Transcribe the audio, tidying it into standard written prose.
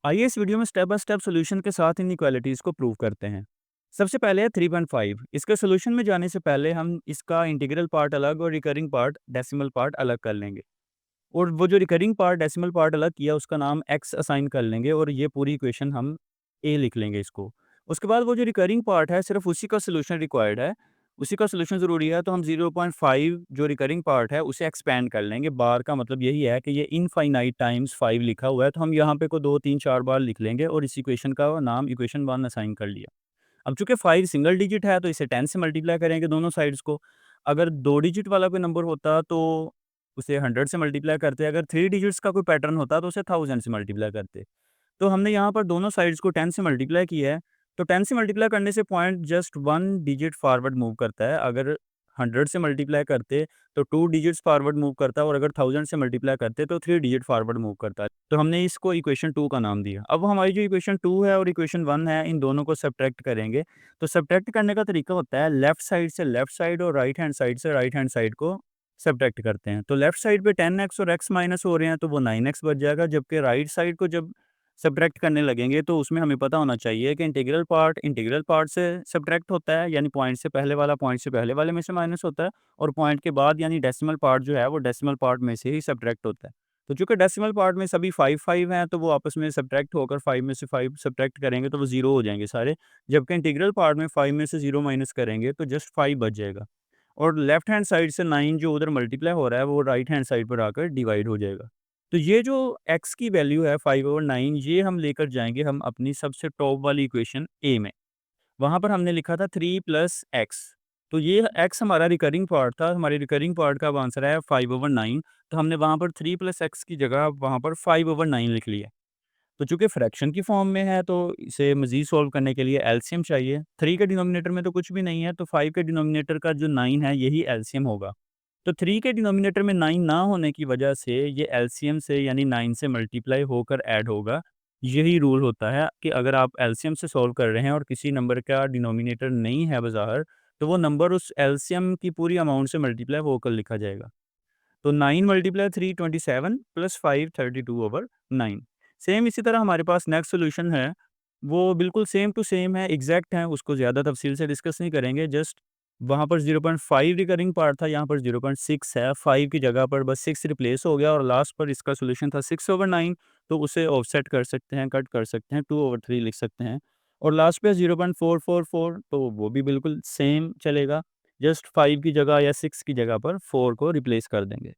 आइए इस वीडियो में स्टेप बाय स्टेप सॉल्यूशन के साथ इनइक्वालिटीज़ को प्रूव करते हैं। सबसे पहले है 3.5। इसके सॉल्यूशन में जाने से पहले हम इसका इंटीग्रल पार्ट अलग और रिकरिंग पार्ट डेसिमल पार्ट अलग कर लेंगे। और वो जो रिकरिंग पार्ट डेसिमल पार्ट अलग किया उसका नाम x असाइन कर लेंगे और ये पूरी इक्वेशन हम a लिख लेंगे इसको। उसके बाद वो जो रिकरिंग पार्ट है सिर्फ उसी का सॉल्यूशन रिक्वायर्ड है, उसी का सॉल्यूशन ज़रूरी है, तो हम 0.5 जो रिकरिंग पार्ट है उसे एक्सपेंड कर लेंगे। बार का मतलब यही है कि ये इनफाइनाइट टाइम्स 5 लिखा हुआ है, तो हम यहाँ पे को 2, 3, 4 बार लिख लेंगे और इस इक्वेशन का नाम इक्वेशन 1 असाइन कर लिया। अब चूँकि 5 सिंगल डिजिट है तो इसे 10 से मल्टीप्लाई करेंगे दोनों साइड्स को। अगर 2 डिजिट वाला कोई नंबर होता तो उसे 100 से मल्टीप्लाई करते, अगर 3 डिजिट्स का कोई पैटर्न होता तो उसे 1000 से मल्टीप्लाई करते। तो हमने यहाँ पर दोनों साइड्स को 10 से मल्टीप्लाई किया है, तो 10 से मल्टीप्लाई करने से point just 1 digit forward move करता है। अगर 100 से मल्टीप्लाई करते तो 2 डिजिट्स फॉरवर्ड मूव करता है और अगर 1000 से मल्टीप्लाई करते तो 3 डिजिट फॉरवर्ड मूव करता है। तो हमने इसको इक्वेशन 2 का नाम दिया। अब हमारी जो इक्वेशन 2 है और इक्वेशन 1 है, इन दोनों को सब्ट्रैक्ट करेंगे। तो सब्ट्रैक्ट करने का तरीका होता है लेफ्ट साइड से लेफ्ट साइड और राइट हैंड साइड से राइट हैंड साइड को सब्ट्रैक्ट करते हैं। तो लेफ्ट साइड पे 10x और x माइनस हो रहे हैं तो वो 9x बच जाएगा, जबकि राइट साइड को जब सब्ट्रैक्ट करने लगेंगे तो उसमें हमें पता होना चाहिए कि इंटीग्रल पार्ट से सब्ट्रैक्ट होता है, यानी पॉइंट से पहले वाला पॉइंट से पहले वाले में से माइनस होता है, और पॉइंट के बाद यानी डेसिमल पार्ट जो है वो डेसिमल पार्ट में से ही सब्ट्रैक्ट होता है। तो चूंकि डेसिमल पार्ट में सभी 5 हैं तो वो आपस में सब्ट्रैक्ट होकर 5 में से 5 सब्ट्रैक्ट करेंगे तो वो 0 हो जाएंगे सारे, जबकि इंटीग्रल पार्ट में 5 में से 0 माइनस करेंगे तो जस्ट 5 बच जाएगा। और लेफ्ट हैंड साइड से 9 जो उधर मल्टीप्लाई हो रहा है वो राइट हैंड साइड पर आकर डिवाइड हो जाएगा। तो ये जो x की वैल्यू है 5/9, ये हम लेकर जाएँगे हम अपनी सबसे टॉप वाली इक्वेशन a में। वहाँ पर हमने लिखा था 3 प्लस x। तो ये x हमारा रिकरिंग पार्ट था, हमारे रिकरिंग पार्ट का अब आंसर है 5/9। तो हमने वहाँ पर 3 प्लस x की जगह वहाँ पर 5/9 लिख लिया। तो चूँकि फ्रैक्शन की फॉर्म में है तो इसे मज़ीद सॉल्व करने के लिए एलसीएम चाहिए। 3 के डिनोमिनेटर में तो कुछ भी नहीं है, तो 5 के डिनोमिनेटर का जो 9 है यही एलसीएम होगा। तो 3 के डिनोमिनेटर में 9 ना होने की वजह से ये एलसीएम से यानी 9 से मल्टीप्लाई होकर ऐड होगा। यही रूल होता है कि अगर आप एलसीएम से सॉल्व कर रहे हैं और किसी नंबर का डिनोमिनेटर नहीं है बाज़ाहिर, तो वो नंबर उस एलसीएम की पूरी अमाउंट से मल्टीप्लाई होकर लिखा जाएगा। तो 9 मल्टीप्लाई 3 27 प्लस 5 32/9। सेम इसी तरह हमारे पास नेक्स्ट सॉल्यूशन है, वो बिल्कुल सेम टू सेम है, एग्ज़ैक्ट है, उसको ज़्यादा तफ़सील से डिस्कस नहीं करेंगे। जस्ट वहाँ पर 0.5 रिकरिंग पार्ट था, यहाँ पर 0.6 है, 5 की जगह पर बस 6 रिप्लेस हो गया और लास्ट पर इसका सॉल्यूशन था 6/9। तो उसे ऑफसेट कर सकते हैं, कट कर सकते हैं, 2/3 लिख सकते हैं। और लास्ट पे 0.444, तो वो भी बिल्कुल सेम चलेगा, जस्ट 5 की जगह या 6 की जगह पर 4 को रिप्लेस कर देंगे।